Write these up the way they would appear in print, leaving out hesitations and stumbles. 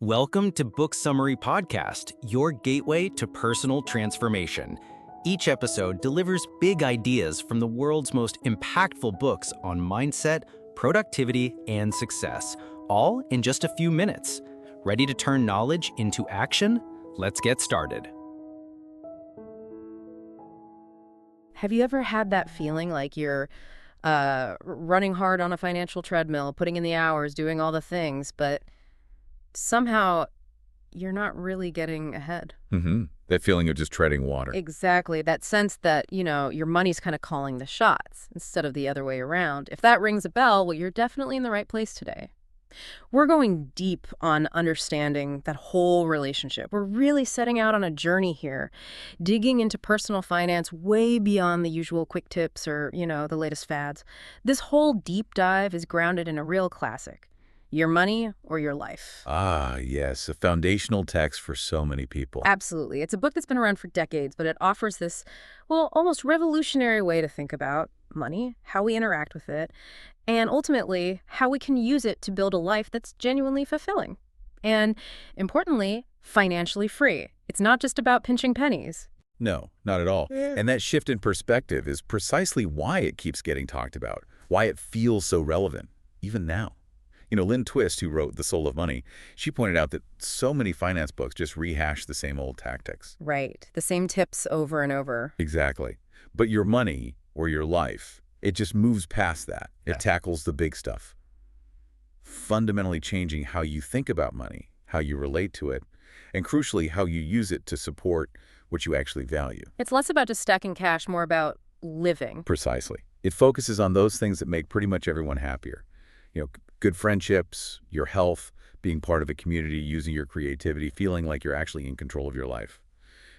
Welcome to Book Summary Podcast, your gateway to personal transformation. Each episode delivers big ideas from the world's most impactful books on mindset, productivity, and success, all in just a few minutes. Ready to turn knowledge into action? Let's get started. Have you ever had that feeling like you're running hard on a financial treadmill, putting in the hours, doing all the things, but somehow you're not really getting ahead? That feeling of just treading water. Exactly. That sense that, your money's kind of calling the shots instead of the other way around. If that rings a bell, well, you're definitely in the right place today. We're going deep on understanding that whole relationship. We're really setting out on a journey here, digging into personal finance way beyond the usual quick tips or, the latest fads. This whole deep dive is grounded in a real classic. Your Money or Your Life. Ah, yes, a foundational text for so many people. Absolutely. It's a book that's been around for decades, but it offers this, almost revolutionary way to think about money, how we interact with it, and ultimately, how we can use it to build a life that's genuinely fulfilling. And importantly, financially free. It's not just about pinching pennies. No, not at all. And that shift in perspective is precisely why it keeps getting talked about, why it feels so relevant, even now. Lynn Twist, who wrote The Soul of Money, she pointed out that so many finance books just rehash the same old tactics. Right. The same tips over and over. Exactly. But Your Money or Your Life, it just moves past that. It tackles the big stuff. Fundamentally changing how you think about money, how you relate to it, and crucially, how you use it to support what you actually value. It's less about just stacking cash, more about living. Precisely. It focuses on those things that make pretty much everyone happier. Good friendships, your health, being part of a community, using your creativity, feeling like you're actually in control of your life.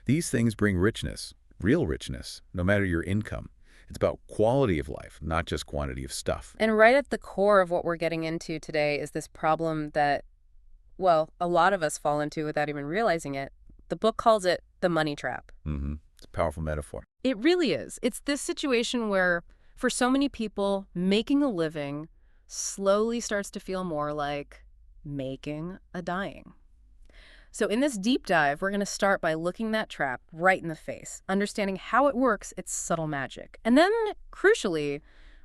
These things bring richness, real richness, no matter your income. It's about quality of life, not just quantity of stuff. And right at the core of what we're getting into today is this problem that, a lot of us fall into without even realizing it. The book calls it the money trap. It's a powerful metaphor. It really is. It's this situation where, for so many people, making a living slowly starts to feel more like making a dying. So in this deep dive, we're going to start by looking that trap right in the face, understanding how it works, its subtle magic. And then, crucially,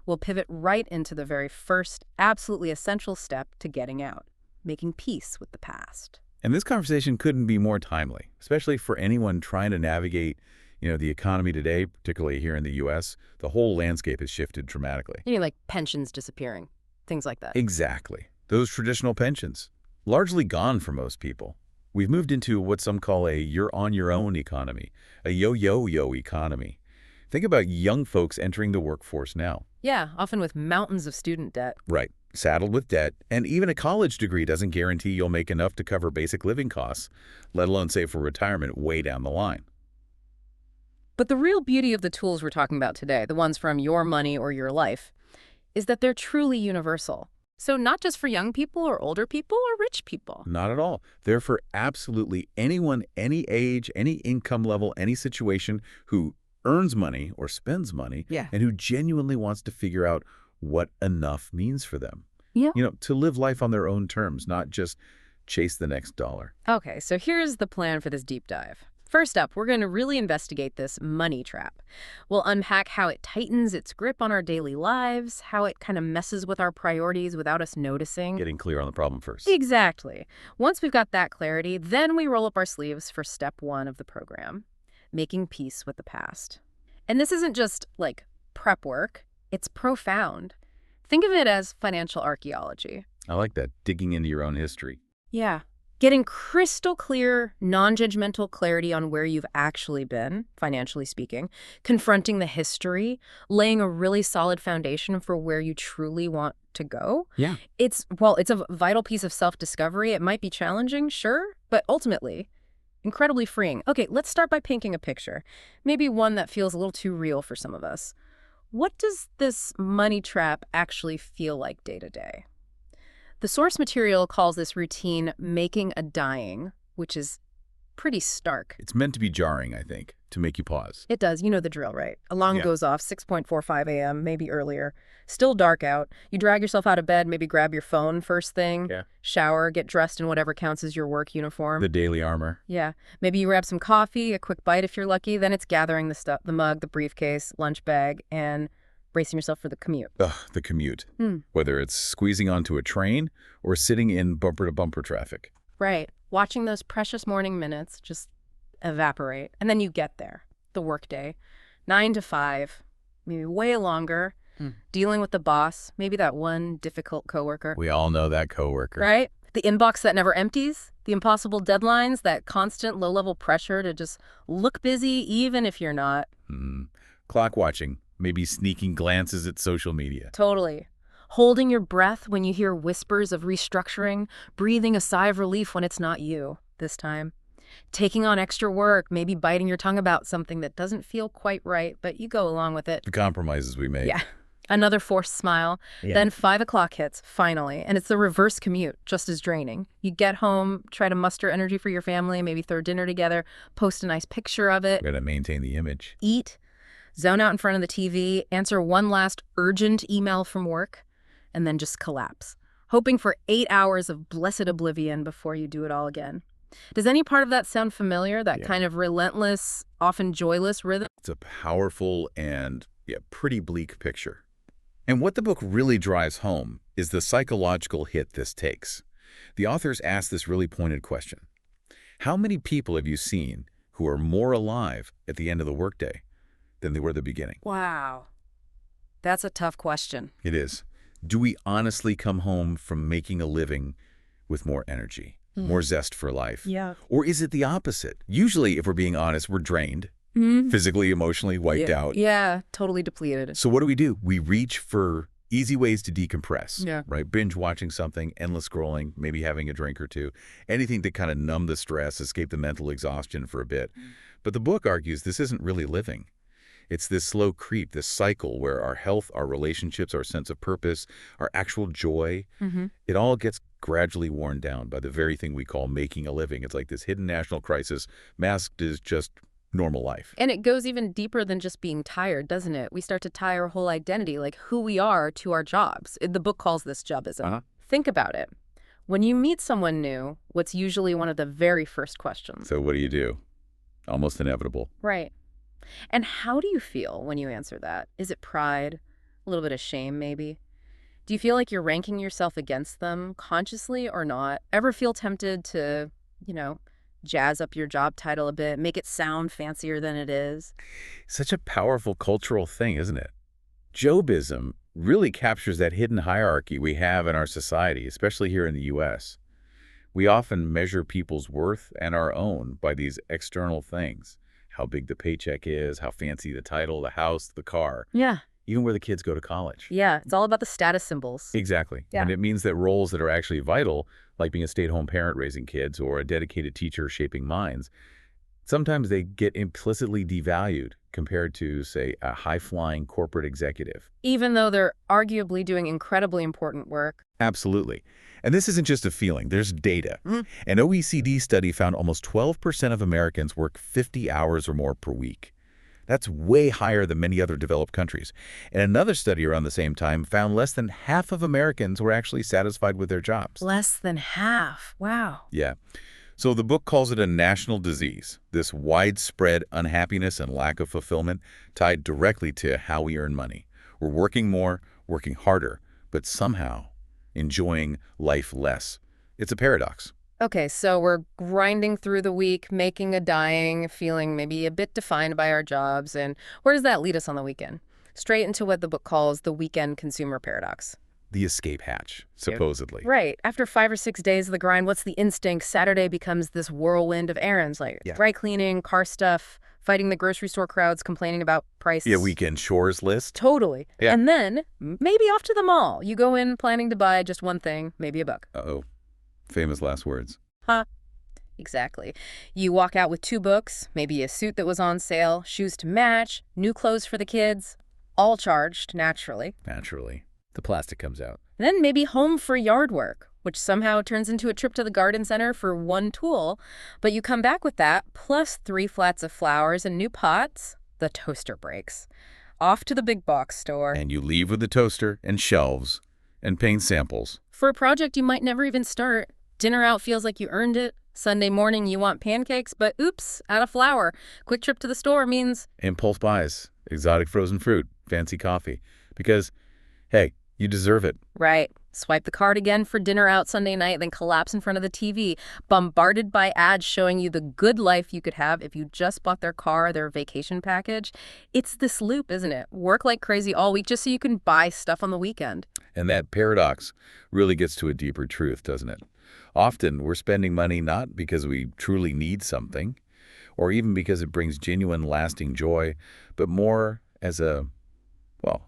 we'll pivot right into the very first, absolutely essential step to getting out, making peace with the past. And this conversation couldn't be more timely, especially for anyone trying to navigate the economy today, particularly here in the U.S. The whole landscape has shifted dramatically. Like pensions disappearing. Things like that. Exactly. Those traditional pensions, largely gone for most people. We've moved into what some call a you're-on-your-own economy, a yo-yo-yo economy. Think about young folks entering the workforce now. Yeah, often with mountains of student debt. Right. Saddled with debt, and even a college degree doesn't guarantee you'll make enough to cover basic living costs, let alone save for retirement way down the line. But the real beauty of the tools we're talking about today, the ones from Your Money or Your Life, is that they're truly universal. So not just for young people or older people or rich people. Not at all. They're for absolutely anyone, any age, any income level, any situation who earns money or spends money and who genuinely wants to figure out what enough means for them. Yeah. To live life on their own terms, not just chase the next dollar. Okay, so here's the plan for this deep dive. First up, we're going to really investigate this money trap. We'll unpack how it tightens its grip on our daily lives, how it kind of messes with our priorities without us noticing. Getting clear on the problem first. Exactly. Once we've got that clarity, then we roll up our sleeves for step one of the program, making peace with the past. And this isn't just like prep work, it's profound. Think of it as financial archaeology. I like that, digging into your own history. Yeah. Getting crystal clear, non-judgmental clarity on where you've actually been, financially speaking, confronting the history, laying a really solid foundation for where you truly want to go. Yeah. It's a vital piece of self-discovery. It might be challenging, sure, but ultimately, incredibly freeing. Okay, let's start by painting a picture, maybe one that feels a little too real for some of us. What does this money trap actually feel like day to day? The source material calls this routine making a dying, which is pretty stark. It's meant to be jarring, I think. to make you pause. It does. You know the drill, right? Alarm Yeah. goes off, 6:45 a.m., maybe earlier. Still dark out. You drag yourself out of bed, maybe grab your phone first thing, shower, get dressed in whatever counts as your work uniform. The daily armor. Yeah. Maybe you grab some coffee, a quick bite if you're lucky. Then it's gathering the stuff, the mug, the briefcase, lunch bag, and bracing yourself for the commute. Ugh, the commute. Whether it's squeezing onto a train or sitting in bumper-to-bumper traffic. Right. Watching those precious morning minutes just evaporate. And then you get there, the workday, 9 to 5, maybe way longer, dealing with the boss, maybe that one difficult coworker. We all know that coworker. Right? The inbox that never empties, the impossible deadlines, that constant low-level pressure to just look busy even if you're not. Clock watching, maybe sneaking glances at social media. Totally. Holding your breath when you hear whispers of restructuring, breathing a sigh of relief when it's not you this time. Taking on extra work, maybe biting your tongue about something that doesn't feel quite right, but you go along with it. The compromises we make. Yeah. Another forced smile. Then 5 o'clock hits, finally, and it's the reverse commute, just as draining. You get home, try to muster energy for your family, maybe throw dinner together, post a nice picture of it. Got to maintain the image. Eat, zone out in front of the TV, answer one last urgent email from work, and then just collapse, hoping for 8 hours of blessed oblivion before you do it all again. Does any part of that sound familiar, that kind of relentless, often joyless rhythm? It's a powerful and pretty bleak picture. And what the book really drives home is the psychological hit this takes. The authors ask this really pointed question. How many people have you seen who are more alive at the end of the workday than they were at the beginning? Wow. That's a tough question. It is. Do we honestly come home from making a living with more energy, more zest for life? Yeah. Or is it the opposite? Usually, if we're being honest, we're drained, physically, emotionally wiped out. Yeah, totally depleted. So what do? We reach for easy ways to decompress, right? Binge watching something, endless scrolling, maybe having a drink or two, anything to kind of numb the stress, escape the mental exhaustion for a bit. But the book argues this isn't really living. It's this slow creep, this cycle where our health, our relationships, our sense of purpose, our actual joy, it all gets gradually worn down by the very thing we call making a living. It's like this hidden national crisis masked as just normal life. And it goes even deeper than just being tired, doesn't it? We start to tie our whole identity, like who we are, to our jobs. The book calls this jobism. Think about it. When you meet someone new, what's usually one of the very first questions? So what do? Almost inevitable. Right. And how do you feel when you answer that? Is it pride? A little bit of shame, maybe? Do you feel like you're ranking yourself against them, consciously or not? Ever feel tempted to, jazz up your job title a bit, make it sound fancier than it is? Such a powerful cultural thing, isn't it? Jobism really captures that hidden hierarchy we have in our society, especially here in the U.S. We often measure people's worth and our own by these external things. How big the paycheck is, how fancy the title, the house, the car. Yeah. Even where the kids go to college. Yeah, it's all about the status symbols. Exactly. Yeah. And it means that roles that are actually vital, like being a stay-at-home parent raising kids or a dedicated teacher shaping minds, sometimes they get implicitly devalued compared to, say, a high-flying corporate executive. Even though they're arguably doing incredibly important work. Absolutely. And this isn't just a feeling. There's data. An OECD study found almost 12% of Americans work 50 hours or more per week. That's way higher than many other developed countries. And another study around the same time found less than half of Americans were actually satisfied with their jobs. Less than half. Wow. Yeah. So the book calls it a national disease, this widespread unhappiness and lack of fulfillment tied directly to how we earn money. We're working more, working harder, but somehow enjoying life less. It's a paradox. Okay, so we're grinding through the week, making a dime, feeling maybe a bit defined by our jobs. And where does that lead us on the weekend? Straight into what the book calls the weekend consumer paradox. The escape hatch, supposedly. Right. After 5 or 6 days of the grind, what's the instinct? Saturday becomes this whirlwind of errands, like dry cleaning, car stuff, fighting the grocery store crowds, complaining about prices. Yeah, weekend chores list. Totally. Yeah. And then maybe off to the mall. You go in planning to buy just one thing, maybe a book. Uh-oh. Famous last words. Exactly. You walk out with 2 books, maybe a suit that was on sale, shoes to match, new clothes for the kids, all charged, naturally. Naturally. The plastic comes out. And then maybe home for yard work, which somehow turns into a trip to the garden center for one tool. But you come back with that, plus 3 flats of flowers and new pots, the toaster breaks. Off to the big box store. And you leave with the toaster and shelves and paint samples. For a project you might never even start. Dinner out feels like you earned it. Sunday morning you want pancakes, but oops, out of flour. Quick trip to the store means Impulse buys, exotic frozen fruit, fancy coffee. Because, hey, you deserve it. right. Swipe the card again for dinner out Sunday night, then collapse in front of the TV, bombarded by ads showing you the good life you could have if you just bought their car or their vacation package. It's this loop, isn't it? Work like crazy all week just so you can buy stuff on the weekend. And that paradox really gets to a deeper truth, doesn't it? Often we're spending money not because we truly need something, or even because it brings genuine, lasting joy, but more as a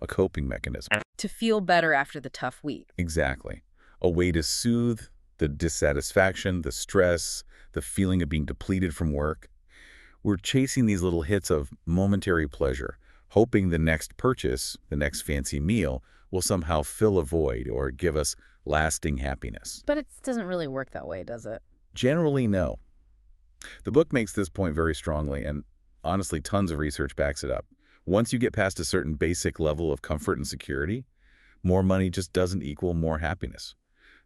coping mechanism. To feel better after the tough week. Exactly. A way to soothe the dissatisfaction, the stress, the feeling of being depleted from work. We're chasing these little hits of momentary pleasure, hoping the next purchase, the next fancy meal, will somehow fill a void or give us lasting happiness. But it doesn't really work that way, does it? Generally, no. The book makes this point very strongly, and honestly, tons of research backs it up. Once you get past a certain basic level of comfort and security, more money just doesn't equal more happiness.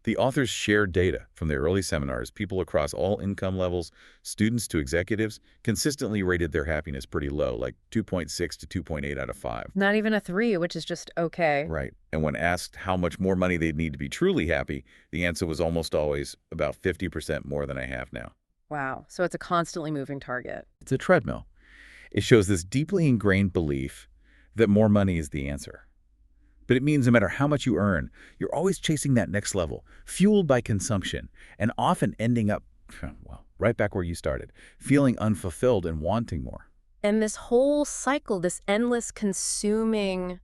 The authors shared data from their early seminars. People across all income levels, students to executives, consistently rated their happiness pretty low, like 2.6 to 2.8 out of 5. Not even a 3, which is just okay. Right. And when asked how much more money they'd need to be truly happy, the answer was almost always about 50% more than I have now. Wow. So it's a constantly moving target. It's a treadmill. It shows this deeply ingrained belief that more money is the answer. But it means no matter how much you earn, you're always chasing that next level, fueled by consumption, and often ending up, right back where you started, feeling unfulfilled and wanting more. And this whole cycle, this endless consuming,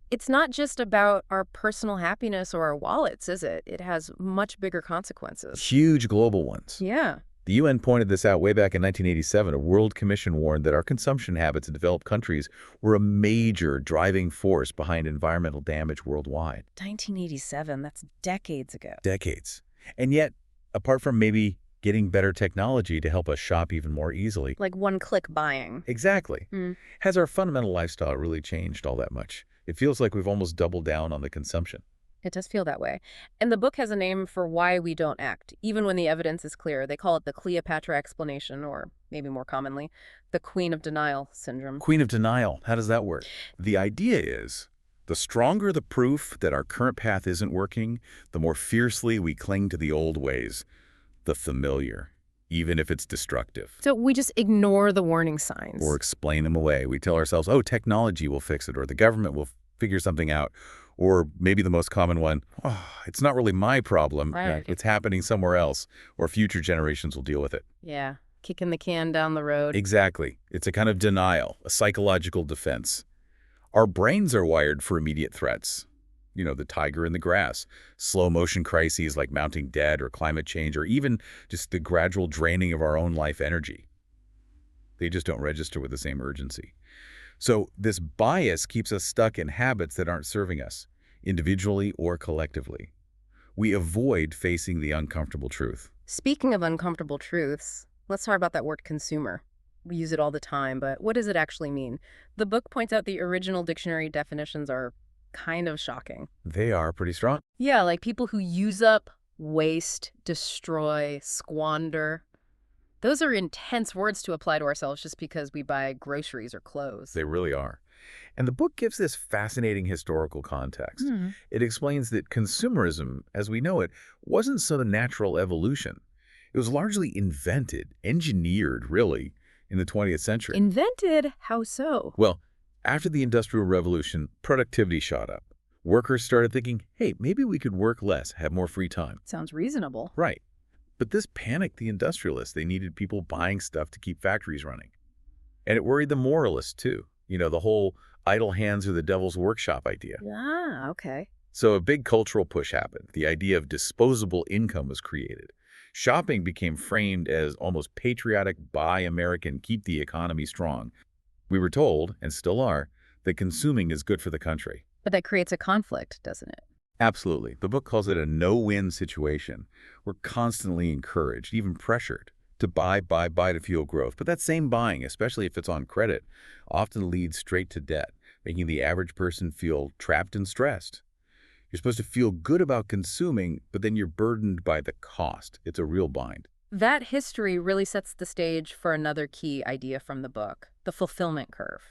it's not just about our personal happiness or our wallets, is it? It has much bigger consequences. Huge global ones. Yeah. The UN pointed this out way back in 1987. A World Commission warned that our consumption habits in developed countries were a major driving force behind environmental damage worldwide. 1987, that's decades ago. Decades. And yet, apart from maybe getting better technology to help us shop even more easily. Like one-click buying. Exactly. Has our fundamental lifestyle really changed all that much? It feels like we've almost doubled down on the consumption. It does feel that way. And the book has a name for why we don't act, even when the evidence is clear. They call it the Cleopatra explanation, or maybe more commonly, the Queen of Denial syndrome. Queen of Denial. How does that work? The idea is, the stronger the proof that our current path isn't working, the more fiercely we cling to the old ways, the familiar, even if it's destructive. So we just ignore the warning signs. Or explain them away. We tell ourselves, oh, technology will fix it, or the government will figure something out. Or maybe the most common one, oh, it's not really my problem. Right. It's happening somewhere else, or future generations will deal with it. Yeah, kicking the can down the road. Exactly. It's a kind of denial, a psychological defense. Our brains are wired for immediate threats. You know, the tiger in the grass, slow motion crises like mounting debt or climate change, or even just the gradual draining of our own life energy. They just don't register with the same urgency. So this bias keeps us stuck in habits that aren't serving us, individually or collectively. We avoid facing the uncomfortable truth. Speaking of uncomfortable truths, let's talk about that word consumer. We use it all the time, but what does it actually mean? The book points out the original dictionary definitions are kind of shocking. They are pretty strong. Yeah, like people who use up, waste, destroy, squander. Those are intense words to apply to ourselves just because we buy groceries or clothes. They really are. And the book gives this fascinating historical context. It explains that consumerism, as we know it, wasn't some natural evolution. It was largely invented, engineered, really, in the 20th century. Invented? How so? Well, after the Industrial Revolution, productivity shot up. Workers started thinking, hey, maybe we could work less, have more free time. Sounds reasonable. Right. But this panicked the industrialists. They needed people buying stuff to keep factories running. And it worried the moralists, too. You know, the whole idle hands are the devil's workshop idea. Ah, okay. So a big cultural push happened. The idea of disposable income was created. Shopping became framed as almost patriotic, buy American, keep the economy strong. We were told, and still are, that consuming is good for the country. But that creates a conflict, doesn't it? Absolutely. The book calls it a no-win situation. We're constantly encouraged, even pressured, to buy, buy, buy to fuel growth. But that same buying, especially if it's on credit, often leads straight to debt, making the average person feel trapped and stressed. You're supposed to feel good about consuming, but then you're burdened by the cost. It's a real bind. That history really sets the stage for another key idea from the book, the fulfillment curve.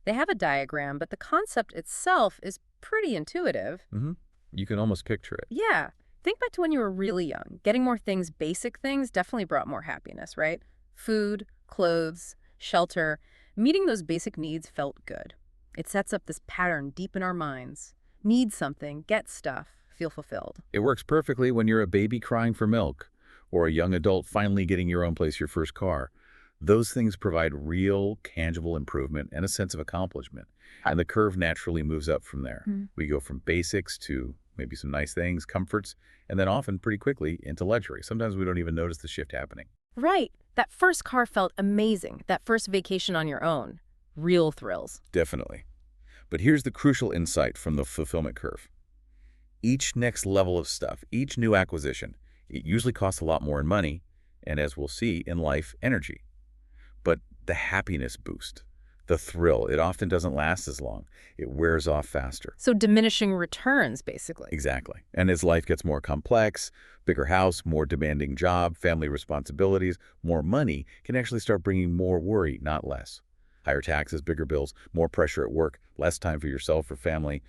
They have a diagram, but the concept itself is pretty intuitive. You can almost picture it. Yeah. Think back to when you were really young. Getting more things, basic things, definitely brought more happiness, right? Food, clothes, shelter. Meeting those basic needs felt good. It sets up this pattern deep in our minds. Need something, get stuff, feel fulfilled. It works perfectly when you're a baby crying for milk, or a young adult finally getting your own place, your first car. Those things provide real, tangible improvement and a sense of accomplishment. And the curve naturally moves up from there. We go from basics to maybe some nice things, comforts, and then often pretty quickly into luxury. Sometimes we don't even notice the shift happening. Right. That first car felt amazing. That first vacation on your own. Real thrills. Definitely. But here's the crucial insight from the fulfillment curve. Each next level of stuff, each new acquisition, it usually costs a lot more in money, and as we'll see in life, energy. But the happiness boost, the thrill, it often doesn't last as long. It wears off faster. So diminishing returns, basically. Exactly. And as life gets more complex, bigger house, more demanding job, family responsibilities, more money can actually start bringing more worry, not less. Higher taxes, bigger bills, more pressure at work, less time for yourself or family,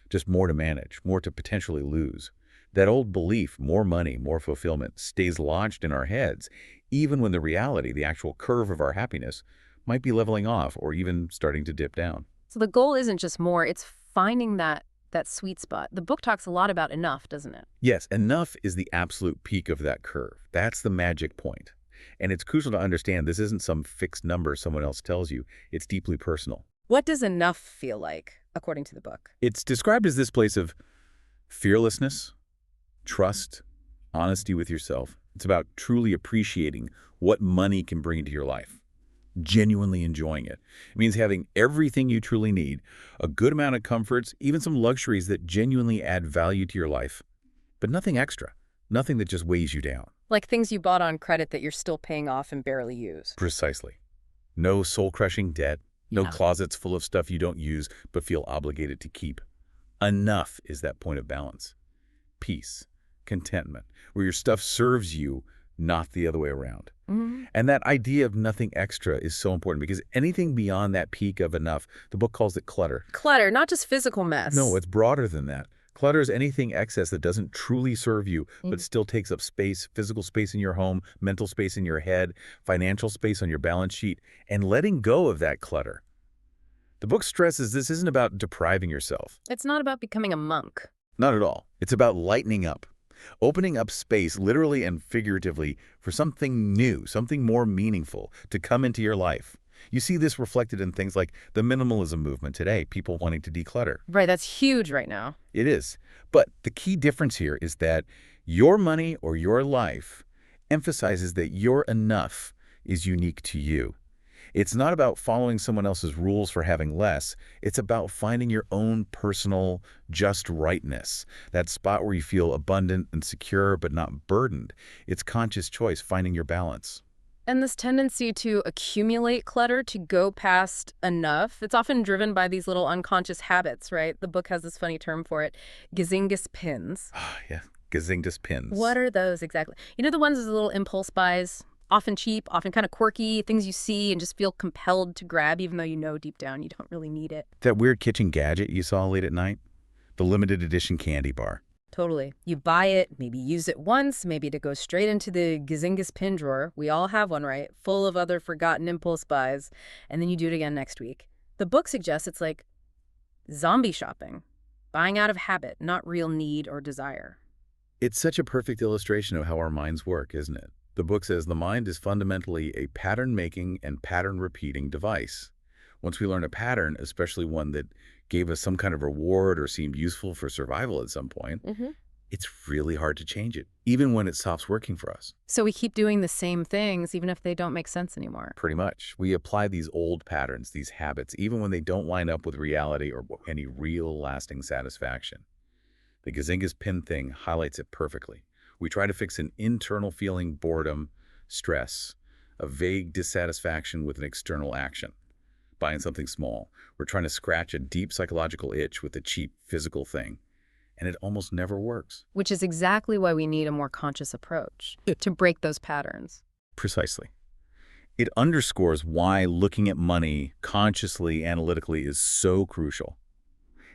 just more to manage, more to potentially lose. That old belief, more money, more fulfillment, stays lodged in our heads, even when the reality, the actual curve of our happiness, might be leveling off or even starting to dip down. So the goal isn't just more, it's finding that sweet spot. The book talks a lot about enough, doesn't it? Yes, enough is the absolute peak of that curve. That's the magic point. And it's crucial to understand this isn't some fixed number someone else tells you. It's deeply personal. What does enough feel like, according to the book? It's described as this place of fearlessness, trust, honesty with yourself. It's about truly appreciating what money can bring into your life, genuinely enjoying it. It means having everything you truly need, a good amount of comforts, even some luxuries that genuinely add value to your life, but nothing extra, nothing that just weighs you down. Like things you bought on credit that you're still paying off and barely use. Precisely. No soul-crushing debt, no closets full of stuff you don't use but feel obligated to keep. Enough is that point of balance. Peace, contentment, where your stuff serves you, not the other way around. And that idea of nothing extra is so important because anything beyond that peak of enough, the book calls it clutter. Clutter, not just physical mess. No, it's broader than that. Clutter is anything excess that doesn't truly serve you, but still takes up space, physical space in your home, mental space in your head, financial space on your balance sheet, and letting go of that clutter. The book stresses this isn't about depriving yourself. It's not about becoming a monk. Not at all. It's about lightening up, opening up space, literally and figuratively, for something new, something more meaningful to come into your life. You see this reflected in things like the minimalism movement today, people wanting to declutter. Right, that's huge right now. It is. But the key difference here is that your money or your life emphasizes that your enough is unique to you. It's not about following someone else's rules for having less. It's about finding your own personal just rightness, that spot where you feel abundant and secure but not burdened. It's conscious choice, finding your balance. And this tendency to accumulate clutter, to go past enough, it's often driven by these little unconscious habits, right? The book has this funny term for it, gazingas pins. Yeah, gazingas pins. What are those exactly? You know the ones with the little impulse buys? Often cheap, often kind of quirky, things you see and just feel compelled to grab even though you know deep down you don't really need it. That weird kitchen gadget you saw late at night? The limited edition candy bar. Totally. You buy it, maybe use it once, maybe to go straight into the gazingas pin drawer. We all have one, right? Full of other forgotten impulse buys. And then you do it again next week. The book suggests it's like zombie shopping. Buying out of habit, not real need or desire. It's such a perfect illustration of how our minds work, isn't it? The book says the mind is fundamentally a pattern-making and pattern-repeating device. Once we learn a pattern, especially one that gave us some kind of reward or seemed useful for survival at some point, it's really hard to change it, even when it stops working for us. So we keep doing the same things, even if they don't make sense anymore. Pretty much. We apply these old patterns, these habits, even when they don't line up with reality or any real lasting satisfaction. The Gazinga's pin thing highlights it perfectly. We try to fix an internal feeling, boredom, stress, a vague dissatisfaction with an external action. Buying something small, we're trying to scratch a deep psychological itch with a cheap physical thing. And it almost never works. Which is exactly why we need a more conscious approach to break those patterns. Precisely. It underscores why looking at money consciously, analytically is so crucial.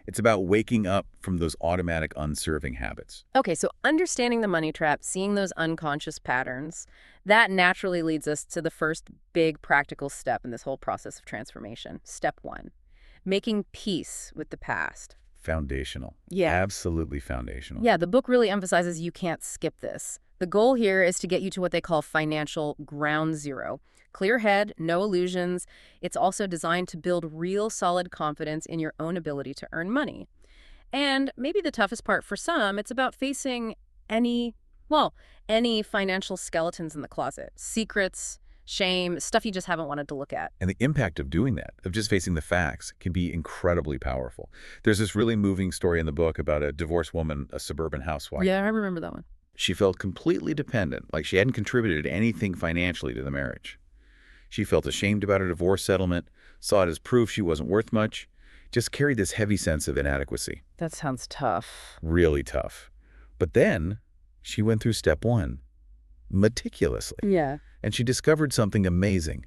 It's about waking up from those automatic unserving habits. Okay, so understanding the money trap, seeing those unconscious patterns, that naturally leads us to the first big practical step in this whole process of transformation. Step 1, making peace with the past. Foundational. Yeah. Absolutely foundational. Yeah, the book really emphasizes you can't skip this. The goal here is to get you to what they call financial ground zero. Clear head, no illusions. It's also designed to build real solid confidence in your own ability to earn money. And maybe the toughest part for some, it's about facing any financial skeletons in the closet. Secrets, shame, stuff you just haven't wanted to look at. And the impact of doing that, of just facing the facts, can be incredibly powerful. There's this really moving story in the book about a divorced woman, a suburban housewife. Yeah, I remember that one. She felt completely dependent, like she hadn't contributed anything financially to the marriage. She felt ashamed about her divorce settlement, saw it as proof she wasn't worth much, just carried this heavy sense of inadequacy. That sounds tough. Really tough. But then she went through step 1, meticulously. Yeah. And she discovered something amazing.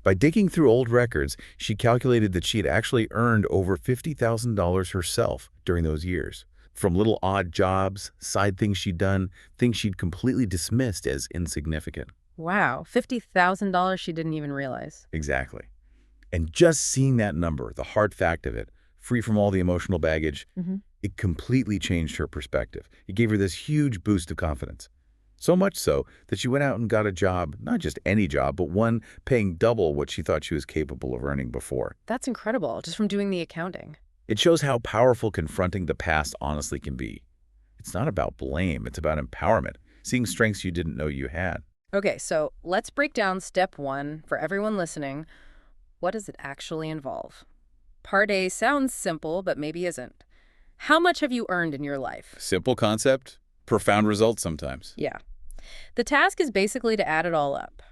By digging through old records, she calculated that she had actually earned over $50,000 herself during those years. From little odd jobs, side things she'd done, things she'd completely dismissed as insignificant. Wow, $50,000 she didn't even realize. Exactly. And just seeing that number, the hard fact of it, free from all the emotional baggage, it completely changed her perspective. It gave her this huge boost of confidence. So much so that she went out and got a job, not just any job, but one paying double what she thought she was capable of earning before. That's incredible, just from doing the accounting. It shows how powerful confronting the past honestly can be. It's not about blame, it's about empowerment, seeing strengths you didn't know you had. Okay, so let's break down step 1 for everyone listening. What does it actually involve? Part A sounds simple, but maybe isn't. How much have you earned in your life? Simple concept, profound results sometimes. Yeah. The task is basically to add it all up.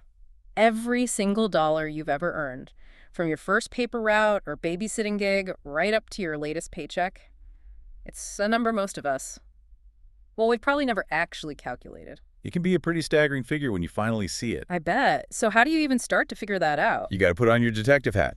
Every single dollar you've ever earned, from your first paper route or babysitting gig right up to your latest paycheck. It's a number most of us, well, we've probably never actually calculated. It can be a pretty staggering figure when you finally see it. I bet. So how do you even start to figure that out? You got to put on your detective hat.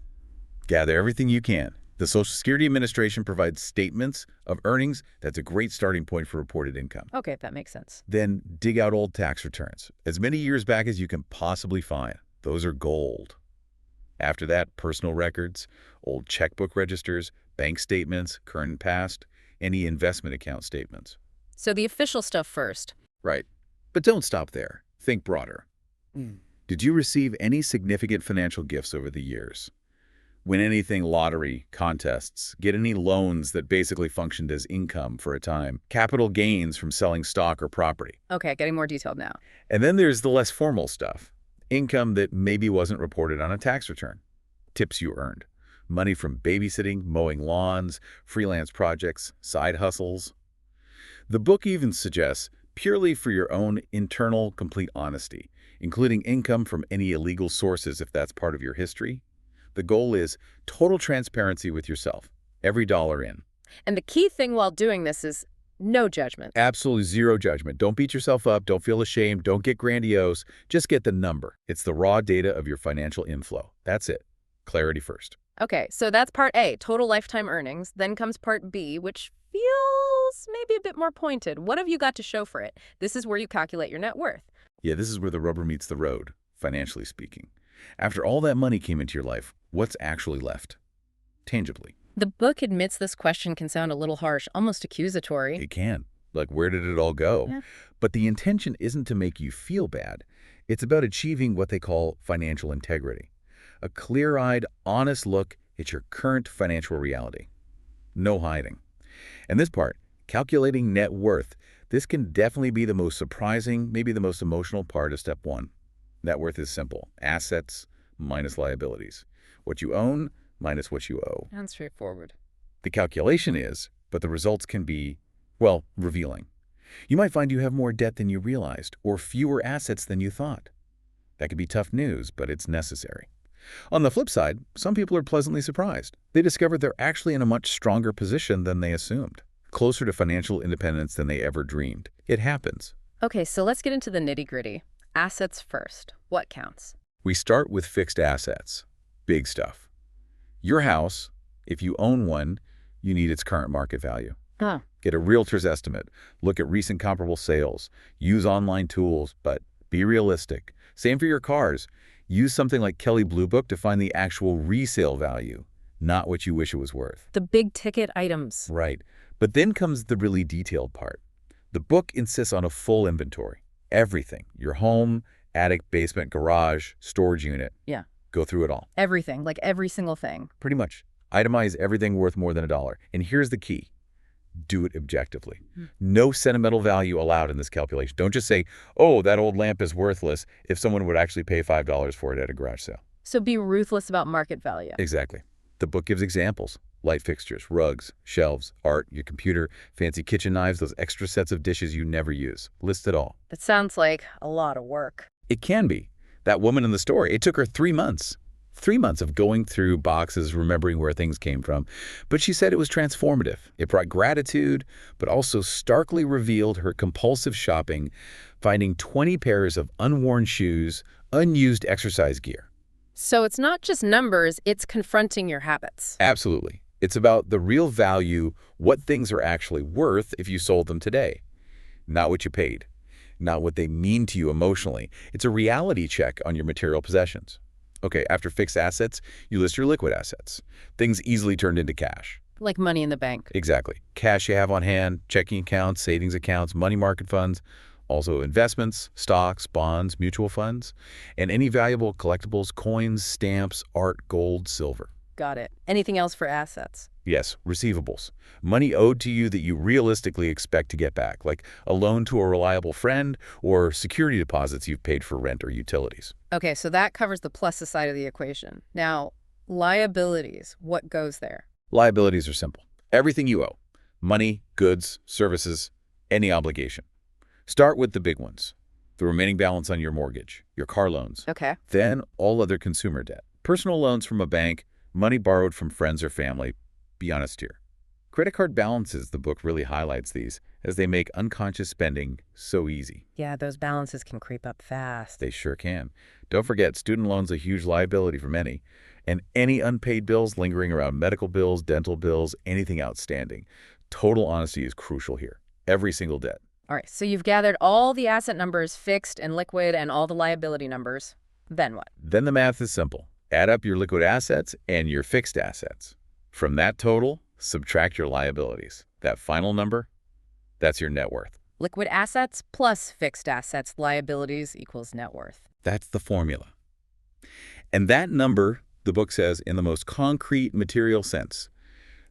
Gather everything you can. The Social Security Administration provides statements of earnings. That's a great starting point for reported income. Okay, that makes sense. Then dig out old tax returns, as many years back as you can possibly find. Those are gold. After that, personal records, old checkbook registers, bank statements, current and past, any investment account statements. So the official stuff first. Right. But don't stop there. Think broader. Did you receive any significant financial gifts over the years? Win anything lottery, contests, get any loans that basically functioned as income for a time, capital gains from selling stock or property. Okay, getting more detailed now. And then there's the less formal stuff. Income that maybe wasn't reported on a tax return. Tips you earned. Money from babysitting, mowing lawns, freelance projects, side hustles. The book even suggests purely for your own internal, complete honesty, including income from any illegal sources if that's part of your history. The goal is total transparency with yourself, every dollar in. And the key thing while doing this is no judgment. Absolutely zero judgment. Don't beat yourself up. Don't feel ashamed. Don't get grandiose. Just get the number. It's the raw data of your financial inflow. That's it. Clarity first. Okay, so that's part A, total lifetime earnings. Then comes part B, which feels maybe a bit more pointed. What have you got to show for it? This is where you calculate your net worth. Yeah, this is where the rubber meets the road, financially speaking. After all that money came into your life, what's actually left? Tangibly. The book admits this question can sound a little harsh, almost accusatory. It can. Like, where did it all go? Yeah. But the intention isn't to make you feel bad. It's about achieving what they call financial integrity. A clear-eyed, honest look at your current financial reality. No hiding. And this part, calculating net worth, this can definitely be the most surprising, maybe the most emotional part of step 1. Net worth is simple. Assets minus liabilities. What you own minus what you owe. Sounds straightforward. The calculation is, but the results can be Well, revealing. You might find you have more debt than you realized, or fewer assets than you thought. That could be tough news, but it's necessary. On the flip side, some people are pleasantly surprised. They discover they're actually in a much stronger position than they assumed, closer to financial independence than they ever dreamed. It happens. Okay, so let's get into the nitty-gritty. Assets first. What counts? We start with fixed assets. Big stuff. Your house, if you own one, you need its current market value. Huh. Get a realtor's estimate. Look at recent comparable sales. Use online tools, but be realistic. Same for your cars. Use something like Kelley Blue Book to find the actual resale value, not what you wish it was worth. The big-ticket items. Right. But then comes the really detailed part. The book insists on a full inventory. Everything. Your home, attic, basement, garage, storage unit. Yeah. Go through it all. Everything, like every single thing. Pretty much. Itemize everything worth more than $1. And here's the key. Do it objectively. No sentimental value allowed in this calculation. Don't just say, oh, that old lamp is worthless, if someone would actually pay $5 for it at a garage sale. So be ruthless about market value. Exactly. The book gives examples. Light fixtures, rugs, shelves, art, your computer, fancy kitchen knives, those extra sets of dishes you never use. List it all. That sounds like a lot of work. It can be. That woman in the store, it took her 3 months. 3 months of going through boxes, remembering where things came from. But she said it was transformative. It brought gratitude, but also starkly revealed her compulsive shopping, finding 20 pairs of unworn shoes, unused exercise gear. So it's not just numbers, it's confronting your habits. Absolutely. It's about the real value, what things are actually worth if you sold them today. Not what you paid, not what they mean to you emotionally. It's a reality check on your material possessions. Okay, after fixed assets, you list your liquid assets. Things easily turned into cash. Like money in the bank. Exactly. Cash you have on hand, checking accounts, savings accounts, money market funds, also investments, stocks, bonds, mutual funds, and any valuable collectibles, coins, stamps, art, gold, silver. Got it. Anything else for assets? Yes, receivables. Money owed to you that you realistically expect to get back, like a loan to a reliable friend or security deposits you've paid for rent or utilities. Okay, so that covers the plus side of the equation. Now, liabilities, what goes there? Liabilities are simple. Everything you owe. Money, goods, services, any obligation. Start with the big ones. The remaining balance on your mortgage, your car loans. Okay. Then all other consumer debt. Personal loans from a bank, money borrowed from friends or family. Be honest here. Credit card balances, the book really highlights these, as they make unconscious spending so easy. Yeah, those balances can creep up fast. They sure can. Don't forget, student loans are a huge liability for many. And any unpaid bills lingering around, medical bills, dental bills, anything outstanding. Total honesty is crucial here. Every single debt. All right, so you've gathered all the asset numbers, fixed and liquid, and all the liability numbers. Then what? Then the math is simple. Add up your liquid assets and your fixed assets. From that total, subtract your liabilities. That final number, that's your net worth. Liquid assets plus fixed assets, liabilities equals net worth. That's the formula. And that number, the book says, in the most concrete material sense,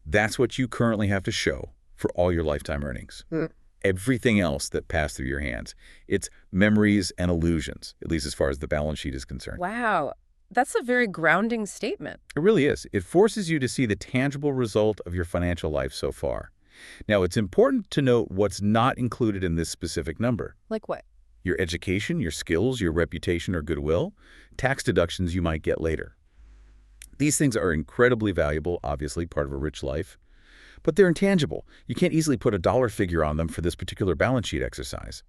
that's what you currently have to show for all your lifetime earnings. Everything else that passed through your hands, it's memories and illusions, at least as far as the balance sheet is concerned. Wow, that's a very grounding statement. It really is. It forces you to see the tangible result of your financial life so far. Now, it's important to note what's not included in this specific number. Like what? Your education, your skills, your reputation or goodwill, tax deductions you might get later. These things are incredibly valuable, obviously part of a rich life, but they're intangible. You can't easily put a dollar figure on them for this particular balance sheet exercise.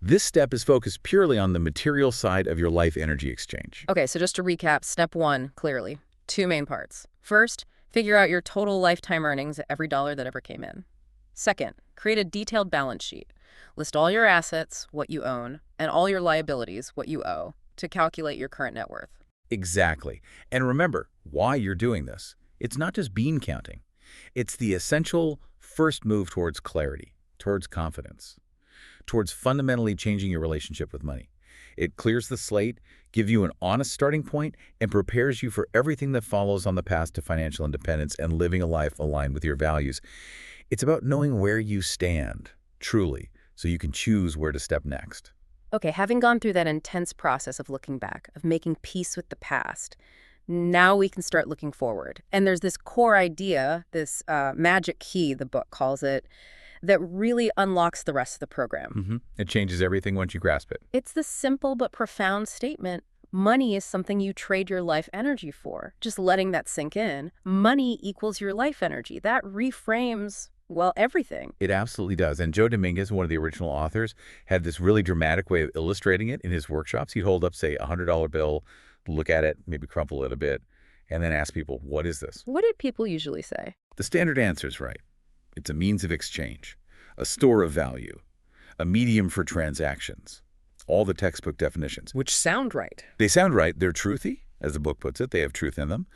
This step is focused purely on the material side of your life energy exchange. Okay, so just to recap, step one, clearly, 2 main parts. First, figure out your total lifetime earnings at every dollar that ever came in. Second, create a detailed balance sheet. List all your assets, what you own, and all your liabilities, what you owe, to calculate your current net worth. Exactly. And remember why you're doing this. It's not just bean counting. It's the essential first move towards clarity, towards confidence, towards fundamentally changing your relationship with money. It clears the slate, gives you an honest starting point, and prepares you for everything that follows on the path to financial independence and living a life aligned with your values. It's about knowing where you stand, truly, so you can choose where to step next. Okay, having gone through that intense process of looking back, of making peace with the past, now we can start looking forward. And there's this core idea, this magic key, the book calls it, that really unlocks the rest of the program. It changes everything once you grasp it. It's the simple but profound statement: money is something you trade your life energy for. Just letting that sink in. Money equals your life energy. That reframes, well, everything. It absolutely does. And Joe Dominguez, one of the original authors, had this really dramatic way of illustrating it in his workshops. He'd hold up, say, a $100 bill, look at it, maybe crumple it a bit, and then ask people, what is this? What did people usually say? The standard answer is right. It's a means of exchange, a store of value, a medium for transactions. All the textbook definitions. Which sound right. They sound right. They're truthy, as the book puts it. They have truth in them.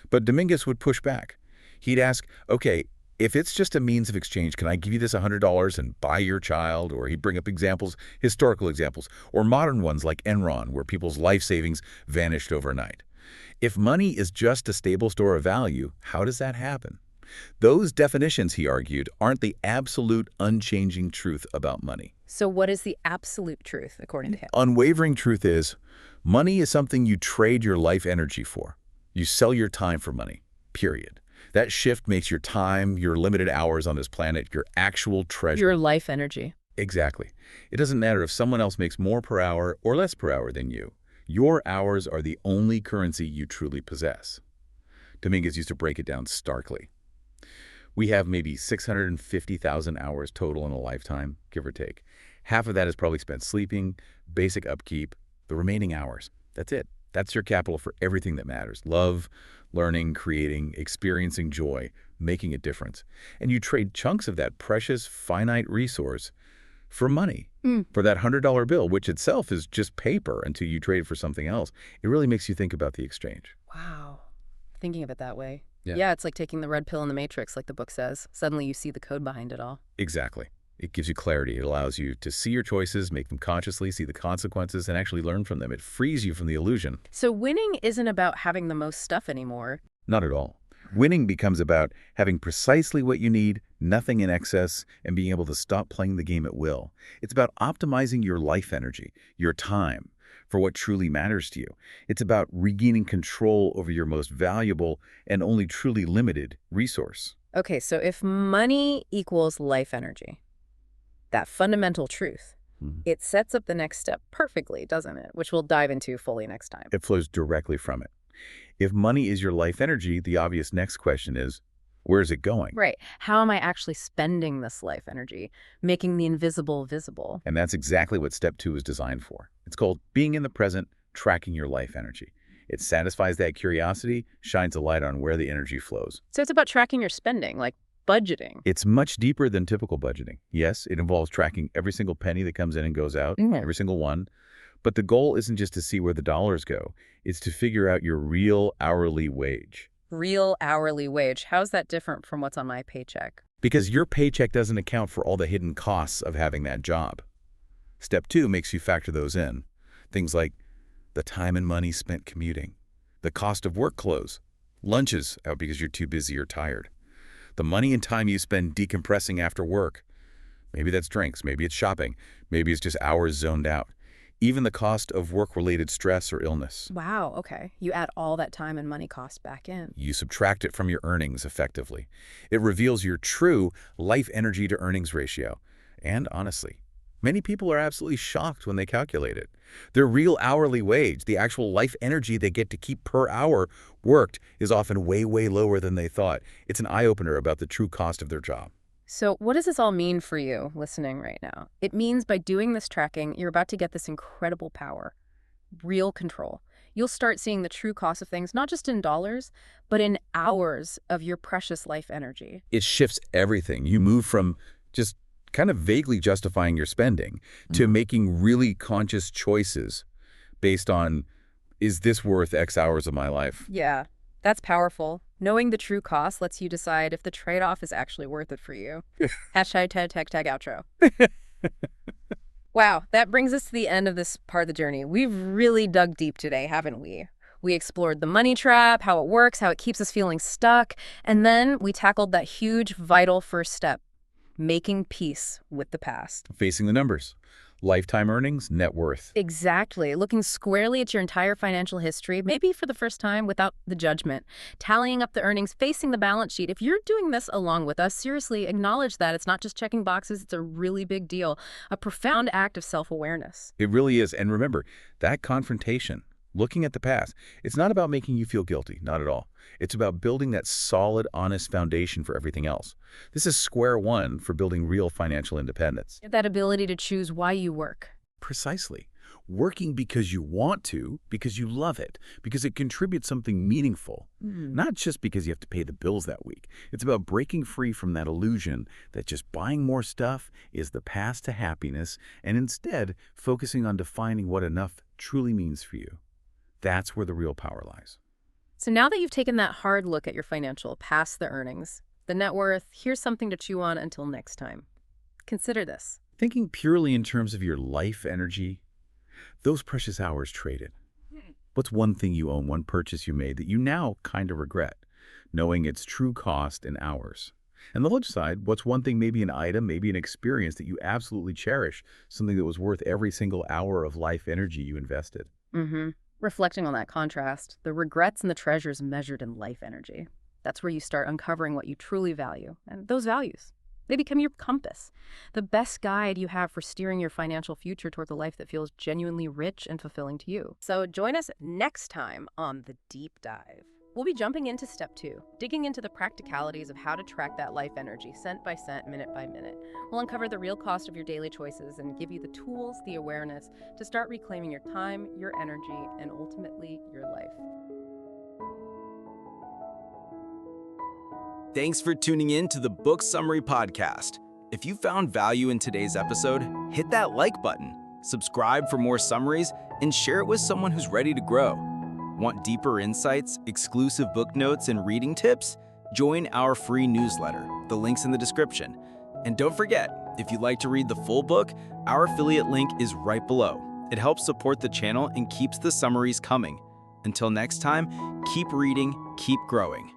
But Dominguez would push back. He'd ask, okay, if it's just a means of exchange, can I give you this $100 and buy your child? Or he'd bring up examples, historical examples, or modern ones like Enron, where people's life savings vanished overnight. If money is just a stable store of value, how does that happen? Those definitions, he argued, aren't the absolute unchanging truth about money. So what is the absolute truth, according to him? Unwavering truth is, money is something you trade your life energy for. You sell your time for money, period. That shift makes your time, your limited hours on this planet, your actual treasure. Your life energy. Exactly. It doesn't matter if someone else makes more per hour or less per hour than you. Your hours are the only currency you truly possess. Dominguez used to break it down starkly. We have maybe 650,000 hours total in a lifetime, give or take. Half of that is probably spent sleeping, basic upkeep, the remaining hours. That's it. That's your capital for everything that matters. Love, learning, creating, experiencing joy, making a difference. And you trade chunks of that precious, finite resource for money, for that $100 bill, which itself is just paper until you trade for something else. It really makes you think about the exchange. Wow. Thinking of it that way. Yeah. Yeah, it's like taking the red pill in the Matrix, like the book says. Suddenly you see the code behind it all. Exactly. It gives you clarity. It allows you to see your choices, make them consciously, see the consequences, and actually learn from them. It frees you from the illusion. So winning isn't about having the most stuff anymore. Not at all. Winning becomes about having precisely what you need, nothing in excess, and being able to stop playing the game at will. It's about optimizing your life energy, your time, for what truly matters to you. It's about regaining control over your most valuable and only truly limited resource. Okay, so if money equals life energy, that fundamental truth, it sets up the next step perfectly, doesn't it? Which we'll dive into fully next time. It flows directly from it. If money is your life energy, the obvious next question is, where is it going? Right. How am I actually spending this life energy, making the invisible visible? And that's exactly what step 2 is designed for. It's called being in the present, tracking your life energy. It satisfies that curiosity, shines a light on where the energy flows. So it's about tracking your spending, like budgeting. It's much deeper than typical budgeting. Yes, it involves tracking every single penny that comes in and goes out, every single one. But the goal isn't just to see where the dollars go. It's to figure out your real hourly wage. Real hourly wage. How's that different from what's on my paycheck? Because your paycheck doesn't account for all the hidden costs of having that job. Step 2 makes you factor those in. Things like the time and money spent commuting, the cost of work clothes, lunches out because you're too busy or tired, the money and time you spend decompressing after work. Maybe that's drinks, maybe it's shopping, maybe it's just hours zoned out. Even the cost of work-related stress or illness. Wow, okay. You add all that time and money cost back in. You subtract it from your earnings effectively. It reveals your true life energy to earnings ratio. And honestly, many people are absolutely shocked when they calculate it. Their real hourly wage, the actual life energy they get to keep per hour worked, is often way, way lower than they thought. It's an eye-opener about the true cost of their job. So what does this all mean for you listening right now? It means by doing this tracking, you're about to get this incredible power, real control. You'll start seeing the true cost of things, not just in dollars, but in hours of your precious life energy. It shifts everything. You move from just kind of vaguely justifying your spending to making really conscious choices based on, is this worth X hours of my life? Yeah, that's powerful. Knowing the true cost lets you decide if the trade-off is actually worth it for you. Hashtag tag outro. Wow, that brings us to the end of this part of the journey. We've really dug deep today, haven't we? We explored the money trap, how it works, how it keeps us feeling stuck, and then we tackled that huge, vital first step, making peace with the past. Facing the numbers. Lifetime earnings, net worth. Exactly. Looking squarely at your entire financial history, maybe for the first time without the judgment. Tallying up the earnings, facing the balance sheet. If you're doing this along with us, seriously, acknowledge that it's not just checking boxes. It's a really big deal, a profound act of self-awareness. It really is. And remember, that confrontation, looking at the past, it's not about making you feel guilty, not at all. It's about building that solid, honest foundation for everything else. This is square one for building real financial independence. That ability to choose why you work. Precisely. Working because you want to, because you love it, because it contributes something meaningful. Not just because you have to pay the bills that week. It's about breaking free from that illusion that just buying more stuff is the path to happiness, and instead focusing on defining what enough truly means for you. That's where the real power lies. So now that you've taken that hard look at your financial, past the earnings, the net worth, here's something to chew on until next time. Consider this. Thinking purely in terms of your life energy, those precious hours traded. What's one thing you own, one purchase you made that you now kind of regret, knowing its true cost in hours? And the flip side, what's one thing, maybe an item, maybe an experience that you absolutely cherish, something that was worth every single hour of life energy you invested? Reflecting on that contrast, the regrets and the treasures measured in life energy. That's where you start uncovering what you truly value. And those values, they become your compass, the best guide you have for steering your financial future towards a life that feels genuinely rich and fulfilling to you. So join us next time on The Deep Dive. We'll be jumping into step 2, digging into the practicalities of how to track that life energy cent by cent, minute by minute. We'll uncover the real cost of your daily choices and give you the tools, the awareness to start reclaiming your time, your energy, and ultimately your life. Thanks for tuning in to the Book Summary Podcast. If you found value in today's episode, hit that like button, subscribe for more summaries, and share it with someone who's ready to grow. Want deeper insights, exclusive book notes, and reading tips? Join our free newsletter. The link's in the description. And don't forget, if you'd like to read the full book, our affiliate link is right below. It helps support the channel and keeps the summaries coming. Until next time, keep reading, keep growing.